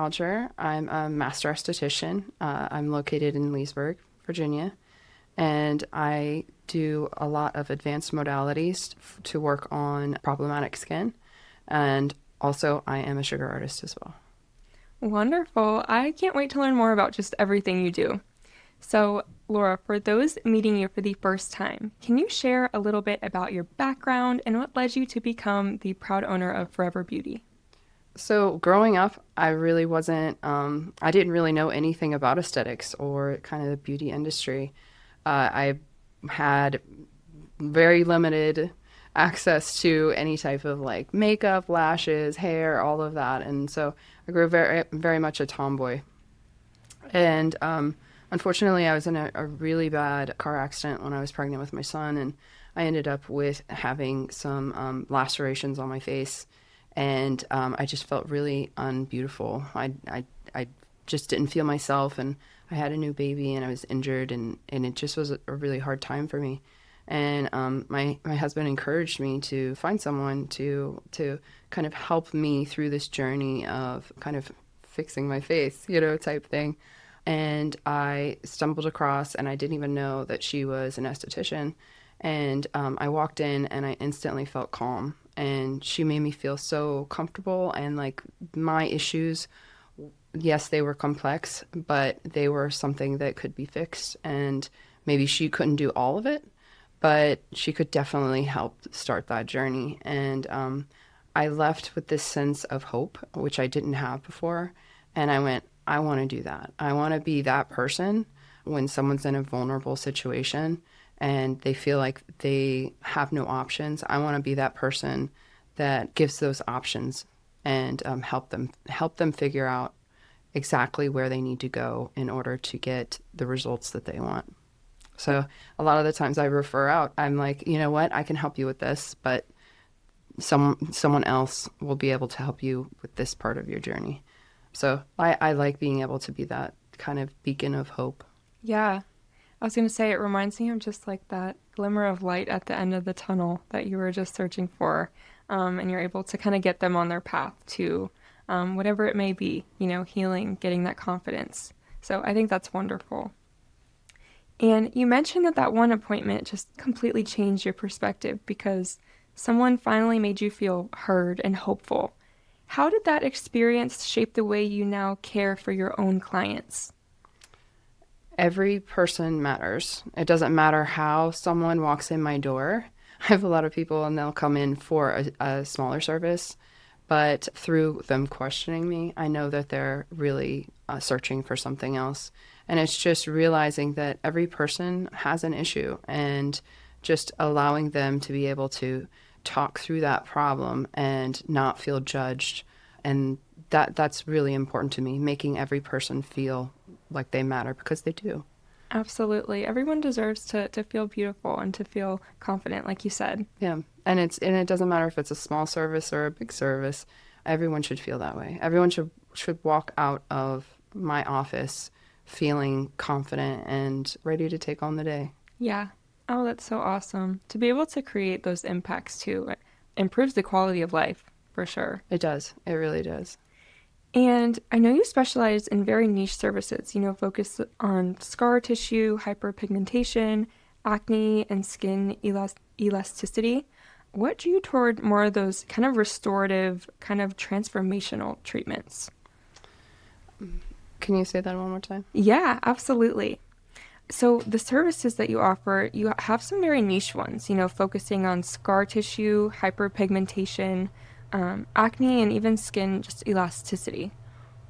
Alger. I'm a master esthetician. I'm located in Leesburg, Virginia, and I do a lot of advanced modalities to work on problematic skin. And also, I am a sugar artist as well. Wonderful. I can't wait to learn more about just everything you do. So, Laura, for those meeting you for the first time, can you share a little bit about your background and what led you to become the proud owner of Forever Beauty? So, growing up, I really wasn't, I didn't really know anything about aesthetics or kind of the beauty industry. I had very limited access to any type of like makeup, lashes, hair, all of that. And so I grew very much a tomboy. And unfortunately, I was in a really bad car accident when I was pregnant with my son, and I ended up with having some lacerations on my face, and I just felt really unbeautiful. I just didn't feel myself, and I had a new baby, and I was injured, and it just was a really hard time for me. And my husband encouraged me to find someone to kind of help me through this journey of kind of fixing my face, type thing. And I stumbled across, and I didn't even know that she was an esthetician. And I walked in, and I instantly felt calm. And she made me feel so comfortable. And like my issues, yes, they were complex, but they were something that could be fixed. And maybe she couldn't do all of it, but she could definitely help start that journey. And I left with this sense of hope, which I didn't have before. And I went, I want to do that. I want to be that person when someone's in a vulnerable situation and they feel like they have no options. I want to be that person that gives those options and help them figure out exactly where they need to go in order to get the results that they want. So a lot of the times I refer out. I'm like, you know what? I can help you with this, but someone else will be able to help you with this part of your journey. So I like being able to be that kind of beacon of hope. Yeah, I was going to say it reminds me of just like that glimmer of light at the end of the tunnel that you were just searching for, and you're able to kind of get them on their path to whatever it may be, healing, getting that confidence. So I think that's wonderful. And you mentioned that one appointment just completely changed your perspective because someone finally made you feel heard and hopeful. How did that experience shape the way you now care for your own clients? Every person matters. It doesn't matter how someone walks in my door. I have a lot of people and they'll come in for a smaller service, but through them questioning me, I know that they're really searching for something else. And it's just realizing that every person has an issue and just allowing them to be able to talk through that problem and not feel judged. And that's really important to me, making every person feel like they matter because they do. Absolutely. Everyone deserves to feel beautiful and to feel confident, like you said. Yeah. And it doesn't matter if it's a small service or a big service. Everyone should feel that way. Everyone should walk out of my office feeling confident and ready to take on the day. Yeah. Oh, that's so awesome. To be able to create those impacts too improves the quality of life for sure. It does. It really does. And I know you specialize in very niche services, focus on scar tissue, hyperpigmentation, acne, and skin elasticity. What drew you toward more of those kind of restorative, kind of transformational treatments? Can you say that one more time? Yeah, absolutely. So the services that you offer, you have some very niche ones, focusing on scar tissue, hyperpigmentation, acne, and even skin just elasticity.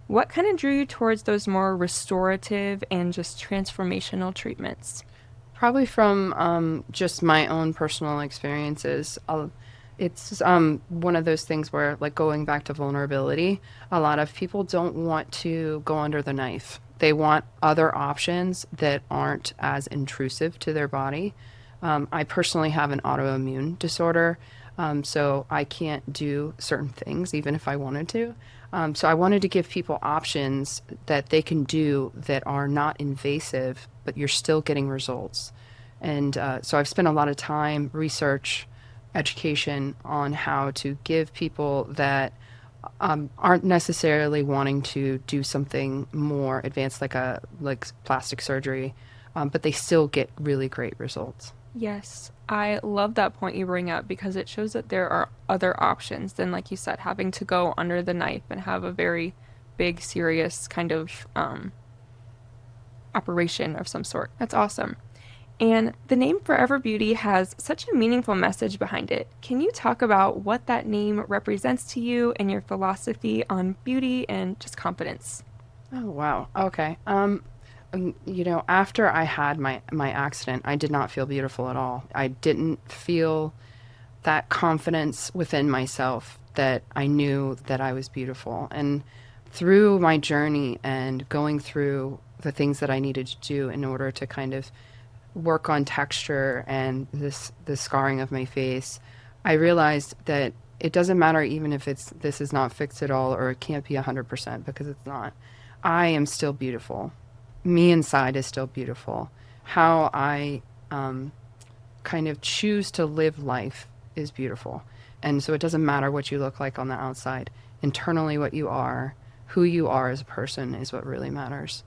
What kind of drew you towards those more restorative and just transformational treatments? Probably from just my own personal experiences. It's one of those things where, like going back to vulnerability, a lot of people don't want to go under the knife. They want other options that aren't as intrusive to their body. I personally have an autoimmune disorder, so I can't do certain things even if I wanted to. So I wanted to give people options that they can do that are not invasive, but you're still getting results. And so I've spent a lot of time, research, education on how to give people that aren't necessarily wanting to do something more advanced like plastic surgery, but they still get really great results. Yes, I love that point you bring up because it shows that there are other options than, like you said, having to go under the knife and have a very big, serious kind of operation of some sort. That's awesome. And the name Forever Beauty has such a meaningful message behind it. Can you talk about what that name represents to you and your philosophy on beauty and just confidence? Oh wow. Okay. After I had my accident, I did not feel beautiful at all. I didn't feel that confidence within myself that I knew that I was beautiful. And through my journey and going through the things that I needed to do in order to kind of work on texture and the scarring of my face, I realized that it doesn't matter even if this is not fixed at all or it can't be 100% because it's not. I am still beautiful. Me inside is still beautiful. How I kind of choose to live life is beautiful. And so it doesn't matter what you look like on the outside. Internally, what you are, who you are as a person is what really matters.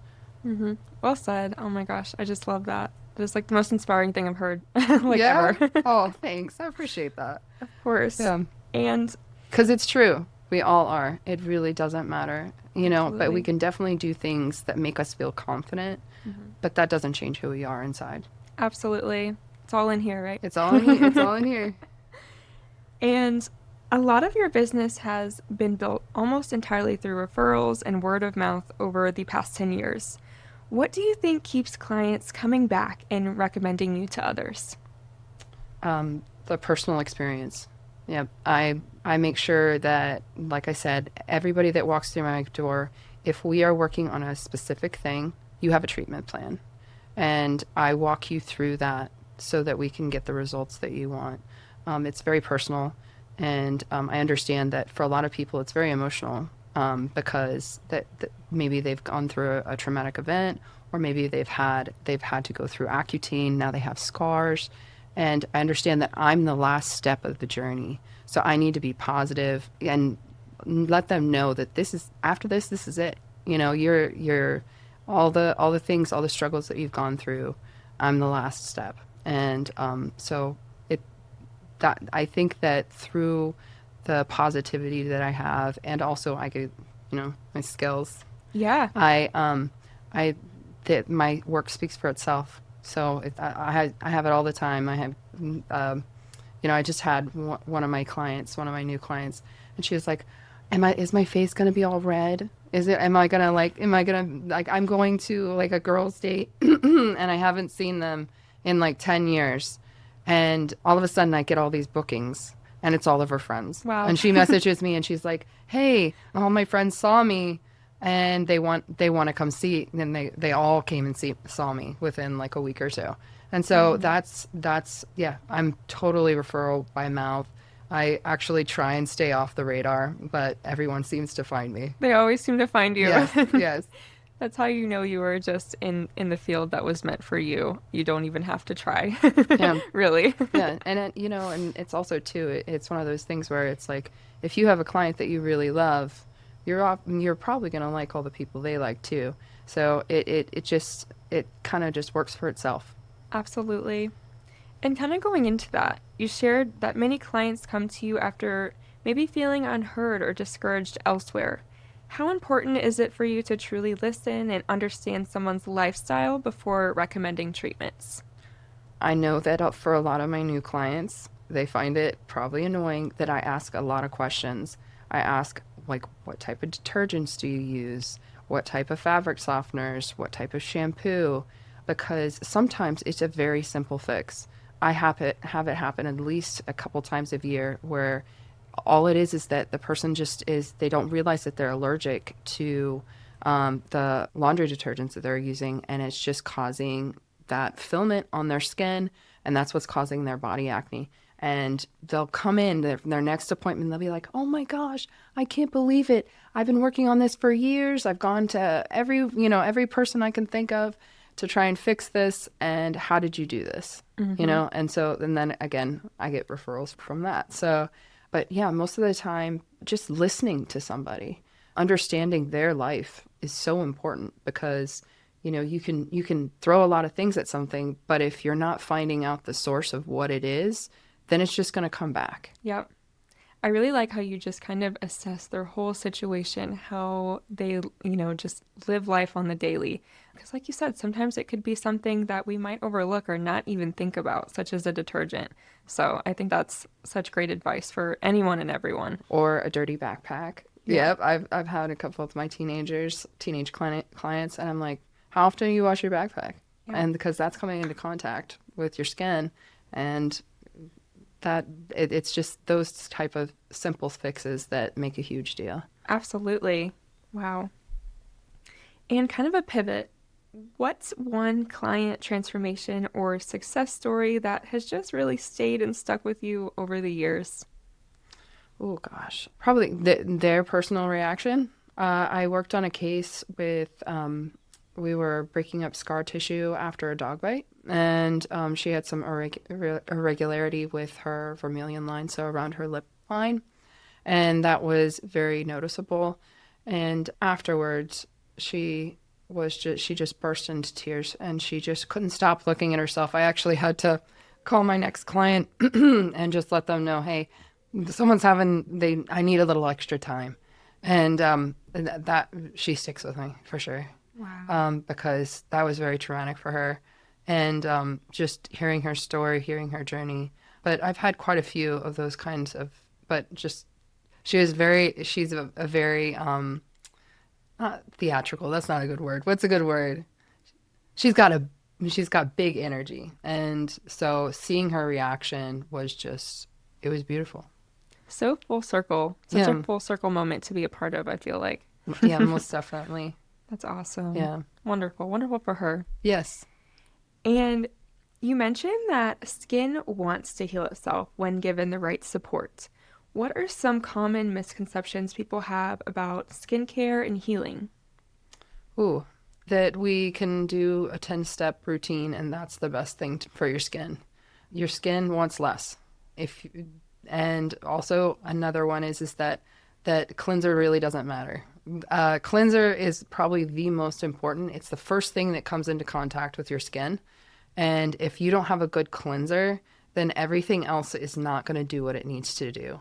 Mm-hmm. Well said. Oh my gosh, I just love that. That is like the most inspiring thing I've heard, like Yeah? ever. Oh, thanks. I appreciate that. Of course. Yeah. And Because it's true. We all are. It really doesn't matter. But we absolutely. can definitely do things that make us feel confident, Hmm. but that doesn't change who we are inside. Absolutely. It's all in here, right? It's all in here. It's all in here. And a lot of your business has been built almost entirely through referrals and word of mouth over the past 10 years. What do you think keeps clients coming back and recommending you to others? The personal experience. Yeah, I make sure that, like I said, everybody that walks through my door, if we are working on a specific thing, you have a treatment plan, and I walk you through that so that we can get the results that you want. It's very personal, and I understand that for a lot of people, it's very emotional because that maybe they've gone through a traumatic event, or maybe they've had to go through Accutane. Now they have scars, and I understand that I'm the last step of the journey. So I need to be positive and let them know that this is after this is it. You're all the things, all the struggles that you've gone through. I'm the last step, and so it that I think that through the positivity that I have, and also I could, my skills. Yeah. I I that my work speaks for itself. So I have it all the time. I have, I just had one of my clients, one of my new clients, and she was like, is my face gonna be all red? I'm going to like a girls' date, and I haven't seen them in like 10 years, and all of a sudden I get all these bookings, and it's all of her friends, Wow. and she messages me, and she's like, hey, all my friends saw me and they want to come see, and they all came and saw me within like a week or so. And so Mhm. that's yeah, I'm totally referral by mouth. I actually try and stay off the radar, but everyone seems to find me. They always seem to find you. Yes, yes. That's how you know you were just in the field that was meant for you. You don't even have to try. Yeah, Really. yeah. And and it's also too it's one of those things where it's like if you have a client that you really love, you're probably going to like all the people they like too. So it kind of just works for itself. Absolutely. And kind of going into that, you shared that many clients come to you after maybe feeling unheard or discouraged elsewhere. How important is it for you to truly listen and understand someone's lifestyle before recommending treatments? I know that for a lot of my new clients, they find it probably annoying that I ask a lot of questions. I ask, like, what type of detergents do you use? What type of fabric softeners? What type of shampoo? Because sometimes it's a very simple fix. I have it happen at least a couple times a year where all it is that the person they don't realize that they're allergic to the laundry detergents that they're using, and it's just causing that filament on their skin, and that's what's causing their body acne. And they'll come in their next appointment, they'll be like, oh my gosh, I can't believe it. I've been working on this for years. I've gone to every person I can think of to try and fix this. And how did you do this? Hmm. And then again, I get referrals from that. So But yeah, most of the time, just listening to somebody, understanding their life is so important because you can throw a lot of things at something, but if you're not finding out the source of what it is, then it's just going to come back. Yep. I really like how you just kind of assess their whole situation, how they, just live life on the daily. Because, like you said, sometimes it could be something that we might overlook or not even think about, such as a detergent. So I think that's such great advice for anyone and everyone. Or a dirty backpack. Yeah. Yep, I've had a couple of my teenage clients, and I'm like, how often do you wash your backpack? Yeah. And because that's coming into contact with your skin, and it's just those type of simple fixes that make a huge deal. Absolutely. Wow. And kind of a pivot. What's one client transformation or success story that has just really stayed and stuck with you over the years? Oh gosh, probably their personal reaction. I worked on a case with we were breaking up scar tissue after a dog bite, and she had some irregularity with her vermilion line, so around her lip line, and that was very noticeable. And afterwards, she just burst into tears, and she just couldn't stop looking at herself. I actually had to call my next client and just let them know, hey, I need a little extra time. And that she sticks with me for sure. Wow. Because that was very traumatic for her. And just hearing her story, hearing her journey. But I've had quite a few of those kinds of, but just, she's a very, not theatrical. That's not a good word. What's a good word? She's got a, she's got big energy. And so seeing her reaction was just, it was beautiful. So full circle. Such a Yeah. full circle moment to be a part of, I feel like. Yeah, most definitely. That's awesome. Yeah. Wonderful. Wonderful for her. Yes. And you mentioned that skin wants to heal itself when given the right support. What are some common misconceptions people have about skincare and healing? Ooh, that we can do a 10-step routine and that's the best thing for your skin. Your skin wants less. If and also another one is that cleanser really doesn't matter. Cleanser is probably the most important. It's the first thing that comes into contact with your skin. And if you don't have a good cleanser, then everything else is not going to do what it needs to do.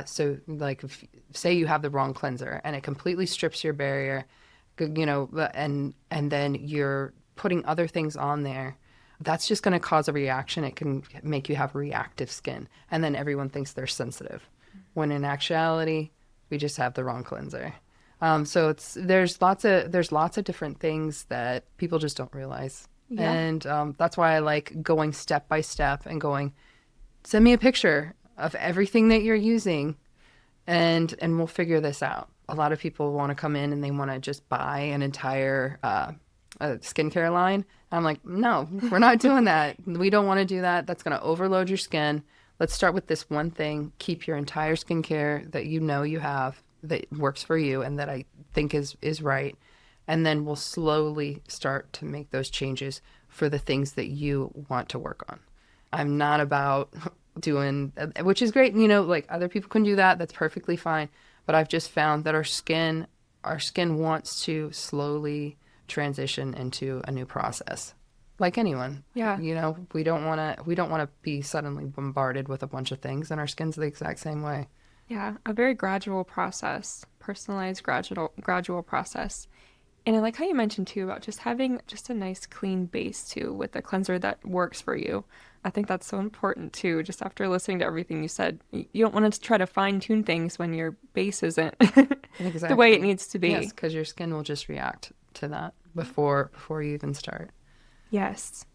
So, like, say you have the wrong cleanser and it completely strips your barrier, and then you're putting other things on there. That's just going to cause a reaction. It can make you have reactive skin, and then everyone thinks they're sensitive, when in actuality, we just have the wrong cleanser. So there's lots of different things that people just don't realize. Yeah. And that's why I like going step by step and going, send me a picture of everything that you're using and we'll figure this out. A lot of people want to come in and they want to just buy an entire skincare line. I'm like, no, we're not doing that. We don't want to do that. That's going to overload your skin. Let's start with this one thing. Keep your entire skincare that you have that works for you and that I think is right. And then we'll slowly start to make those changes for the things that you want to work on. I'm not about doing, which is great, like other people can do that. That's perfectly fine. But I've just found that our skin wants to slowly transition into a new process. Like anyone. Yeah. We don't want to be suddenly bombarded with a bunch of things, and our skin's the exact same way. Yeah. A very gradual process, personalized, gradual process. And I like how you mentioned too about just having just a nice clean base too with a cleanser that works for you. I think that's so important too. Just after listening to everything you said, you don't want to try to fine tune things when your base isn't the way it Exactly. needs to Yes, be. because your skin will just react to that before you even start. Yes.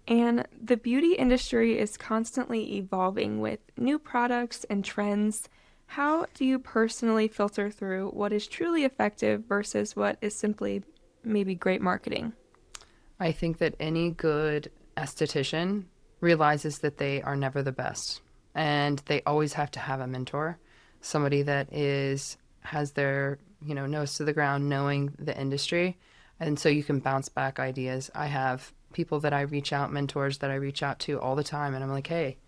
And the beauty industry is constantly evolving with new products and trends. How do you personally filter through what is truly effective versus what is simply maybe great marketing? I think that any good esthetician realizes that they are never the best, and they always have to have a mentor, somebody that has their nose to the ground, knowing the industry, and so you can bounce back ideas. I have people that I reach out, mentors that I reach out to all the time, and I'm like, hey,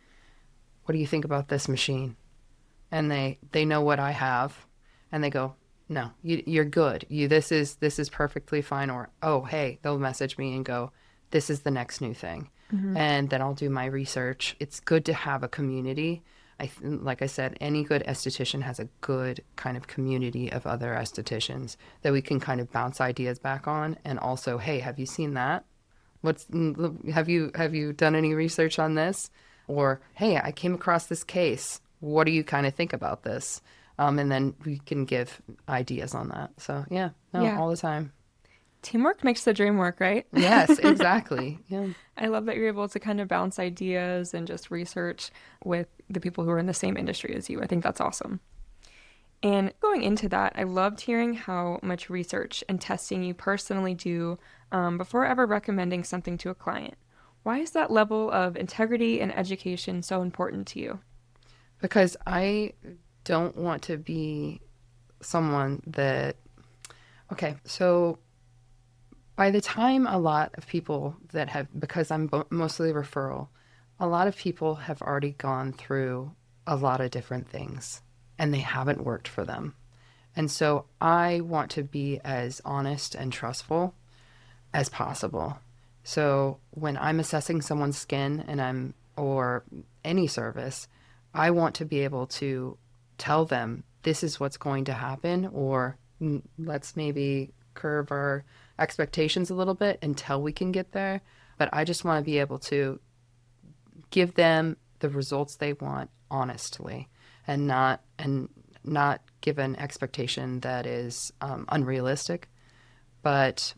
what do you think about this machine? and they know what I have, and they go, no, you're good. This is perfectly fine. Or, oh, hey, they'll message me and go, this is the next new thing. Hmm. And then I'll do my research. It's good to have a community. Like I said, any good esthetician has a good kind of community of other estheticians that we can kind of bounce ideas back on. And also, hey, have you seen that? What's have you done any research on this? Or, hey, I came across this case. What do you kind of think about this? And then we can give ideas on that. So yeah, no, Yeah. all the time. Teamwork makes the dream work, right? Yes, exactly. Yeah. I love that you're able to kind of bounce ideas and just research with the people who are in the same industry as you. I think that's awesome. And going into that, I loved hearing how much research and testing you personally do before ever recommending something to a client. Why is that level of integrity and education so important to you? Because I don't want to be someone that, okay, so by the time a lot of people that have, because I'm mostly referral, a lot of people have already gone through a lot of different things and they haven't worked for them. And so I want to be as honest and trustful as possible. So when I'm assessing someone's skin or any service, I want to be able to tell them this is what's going to happen, or let's maybe curve our expectations a little bit until we can get there. But I just want to be able to give them the results they want honestly, and not give an expectation that is unrealistic. But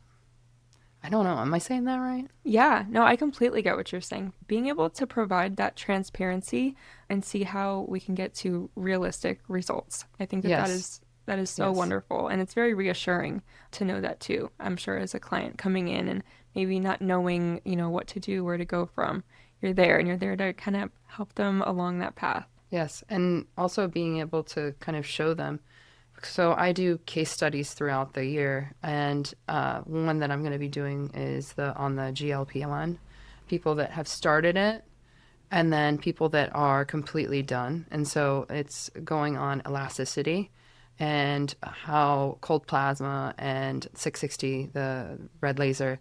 I don't know. Am I saying that right? Yeah, no, I completely get what you're saying. Being able to provide that transparency and see how we can get to realistic results. I think that Yes. that is so Yes. wonderful, and it's very reassuring to know that too. I'm sure as a client coming in and maybe not knowing, what to do, where to go from, you're there and you're there to kind of help them along that path. Yes. And also being able to kind of show them. So I do case studies throughout the year, and one that I'm going to be doing is on the GLP-1, people that have started it, and then people that are completely done. And so it's going on elasticity and how cold plasma and 660, the red laser,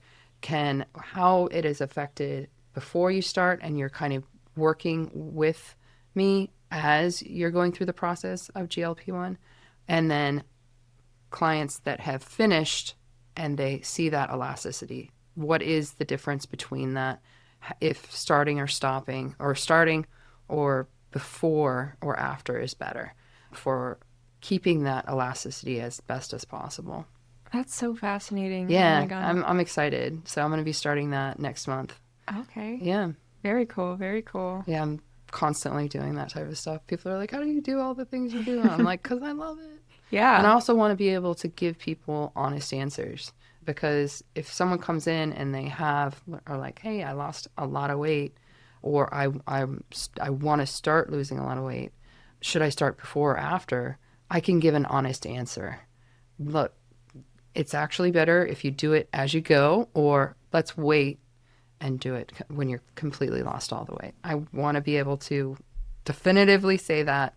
how it is affected before you start, and you're kind of working with me as you're going through the process of GLP-1. And then clients that have finished and they see that elasticity. What is the difference between that, if starting or stopping, or starting or before or after is better for keeping that elasticity as best as possible? That's so fascinating. Oh my Yeah, God. I'm excited. So I'm going to be starting that next month. Okay. Yeah. Very cool. Very cool. Yeah, I'm constantly doing that type of stuff. People are like, "How do you do all the things you do?" I'm like, "Cuz I love it." And I Yeah. also want to be able to give people honest answers, because if someone comes in and they are like, hey, I lost a lot of weight, or I want to start losing a lot of weight, should I start before or after? I can give an honest answer. Look, it's actually better if you do it as you go, or let's wait and do it when you're completely lost all the weight. I want to be able to definitively say that.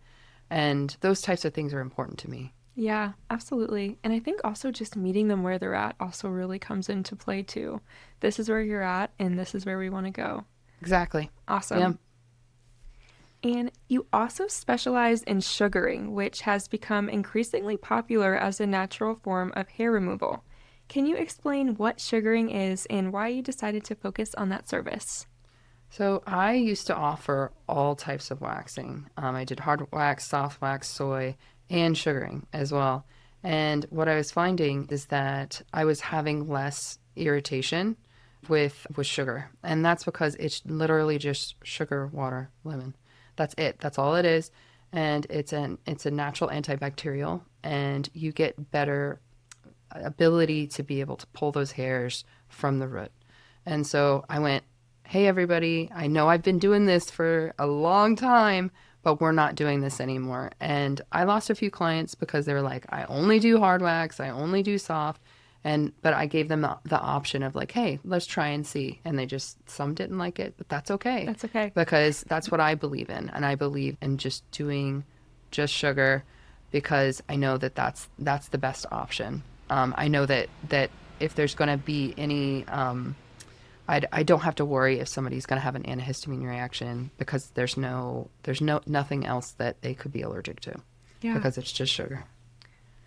And those types of things are important to me. Yeah, absolutely. And I think also just meeting them where they're at also really comes into play too. This is where you're at, and this is where we want to go. Exactly. Yeah. Awesome. And you also specialize in sugaring, which has become increasingly popular as a natural form of hair removal. Can you explain what sugaring is and why you decided to focus on that service? So I used to offer all types of waxing. I did hard wax, soft wax, soy, and sugaring as well. And what I was finding is that I was having less irritation with sugar, and that's because it's literally just sugar, water, lemon. That's it. That's all it is, and it's a natural antibacterial, and you get better ability to be able to pull those hairs from the root. And so I went, hey, everybody, I know I've been doing this for a long time, but we're not doing this anymore. And I lost a few clients because they were like, I only do hard wax, I only do soft. But I gave them the option of like, hey, let's try and see. And some didn't like it, but that's okay. That's okay. Because that's what I believe in. And I believe in just doing just sugar because I know that that's the best option. I know that if there's going to be any, I don't have to worry if somebody's going to have an antihistamine reaction because there's nothing else that they could be allergic to Yeah. because it's just sugar.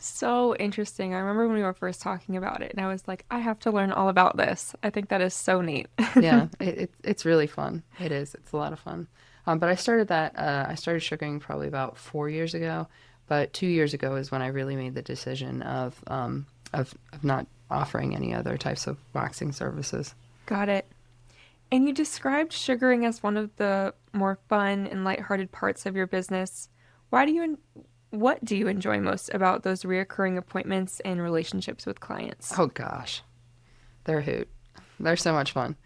So interesting. I remember when we were first talking about it, and I was like, I have to learn all about this. I think that is so neat. Yeah, it's really fun. It is. It's a lot of fun. But I started sugaring probably about 4 years ago. But 2 years ago is when I really made the decision of not offering any other types of waxing services. Got it. And you described sugaring as one of the more fun and lighthearted parts of your business. Why do you, what do you enjoy most about those reoccurring appointments and relationships with clients? Oh gosh, they're a hoot. They're so much fun.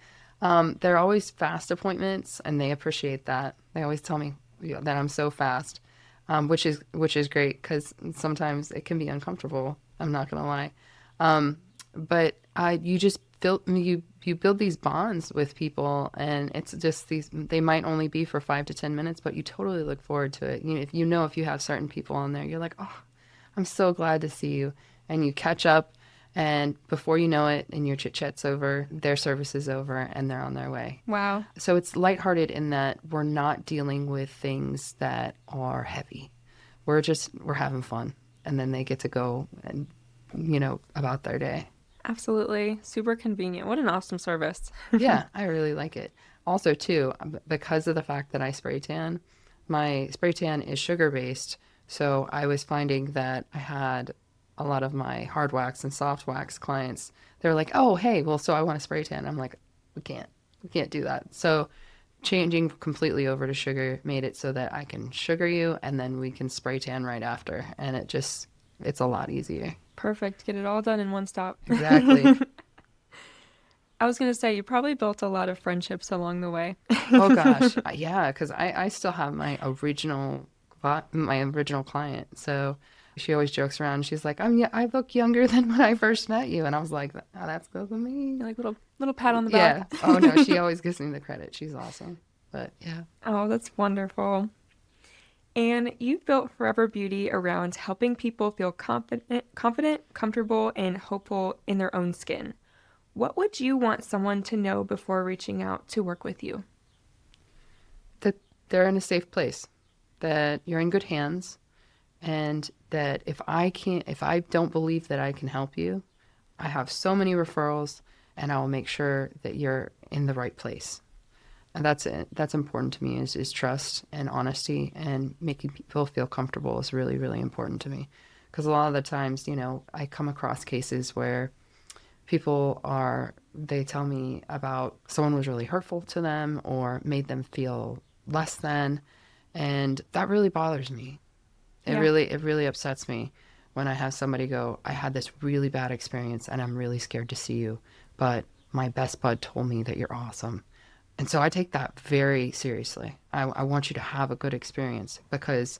They're always fast appointments, and they appreciate that. They always tell me that I'm so fast, which is great because sometimes it can be uncomfortable. I'm not gonna lie, but you just you build these bonds with people, and it's just these. They might only be for 5 to 10 minutes, but you totally look forward to it. If you have certain people on there, you're like, oh, I'm so glad to see you, and you catch up. And before you know it, and your chit chat's over, their service is over, and they're on their way. Wow. So it's lighthearted in that we're not dealing with things that are heavy. We're having fun, and then they get to go and about their day. Absolutely. Super convenient. What an awesome service. Yeah, I really like it. Also, too, because of the fact that I spray tan, my spray tan is sugar based. So I was finding that I had a lot of my hard wax and soft wax clients. They're like, "Oh, hey, well, so I want a spray tan." I'm like, we can't do that. So changing completely over to sugar made it so that I can sugar you and then we can spray tan right after, and it's a lot easier. Perfect. Get it all done in one stop. Exactly. I was going to say, you probably built a lot of friendships along the way. Oh gosh, yeah, because I still have my original client. So she always jokes around. She's like, yeah, I look younger than when I first met you," and I was like, "Oh, that's good with me." Like little pat on the Yeah. back. Oh no, she always gives me the credit. She's awesome. But yeah. Oh, that's wonderful. And you've built Forever Beauty around helping people feel confident, comfortable, and hopeful in their own skin. What would you want someone to know before reaching out to work with you? That they're in a safe place, that you're in good hands, and that if I don't believe that I can help you, I have so many referrals, and I will make sure that you're in the right place. And that's it. That's important to me is trust and honesty, and making people feel comfortable is really, really important to me. Because a lot of the times, I come across cases where they tell me about someone was really hurtful to them or made them feel less than, and that really bothers me. Yeah. It really upsets me when I have somebody go, "I had this really bad experience and I'm really scared to see you, but my best bud told me that you're awesome." And so I take that very seriously. I want you to have a good experience because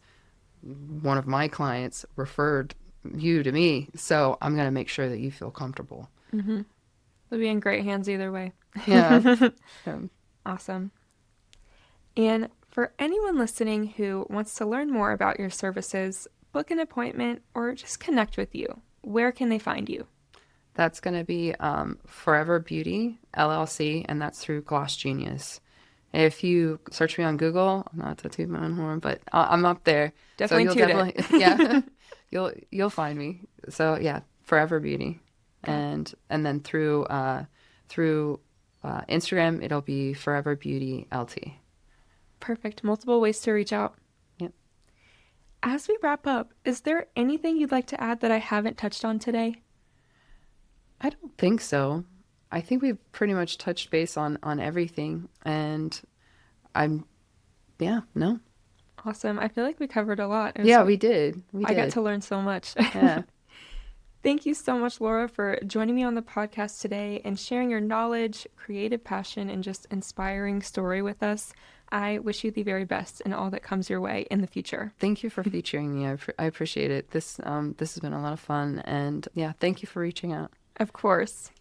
one of my clients referred you to me. So I'm going to make sure that you feel comfortable. Mm-hmm. They'll be in great hands either way. Yeah. Awesome. And for anyone listening who wants to learn more about your services, book an appointment, or just connect with you, where can they find you? That's going to be Forever Beauty LLC, and that's through Gloss Genius. If you search me on Google, not to toot my own horn, but I'm up there. Definitely so toot it. Yeah, you'll find me. So yeah, Forever Beauty, and then through Instagram, it'll be Forever Beauty LT. Perfect. Multiple ways to reach out. Yep. As we wrap up, is there anything you'd like to add that I haven't touched on today? I don't think so. I think we've pretty much touched base on everything, and no. Awesome. I feel like we covered a lot. Yeah, we did. I got to learn so much. Yeah. Thank you so much, Laura, for joining me on the podcast today and sharing your knowledge, creative passion, and just inspiring story with us. I wish you the very best in all that comes your way in the future. Thank you for featuring me. I appreciate it. This has been a lot of fun, and yeah, thank you for reaching out. Of course.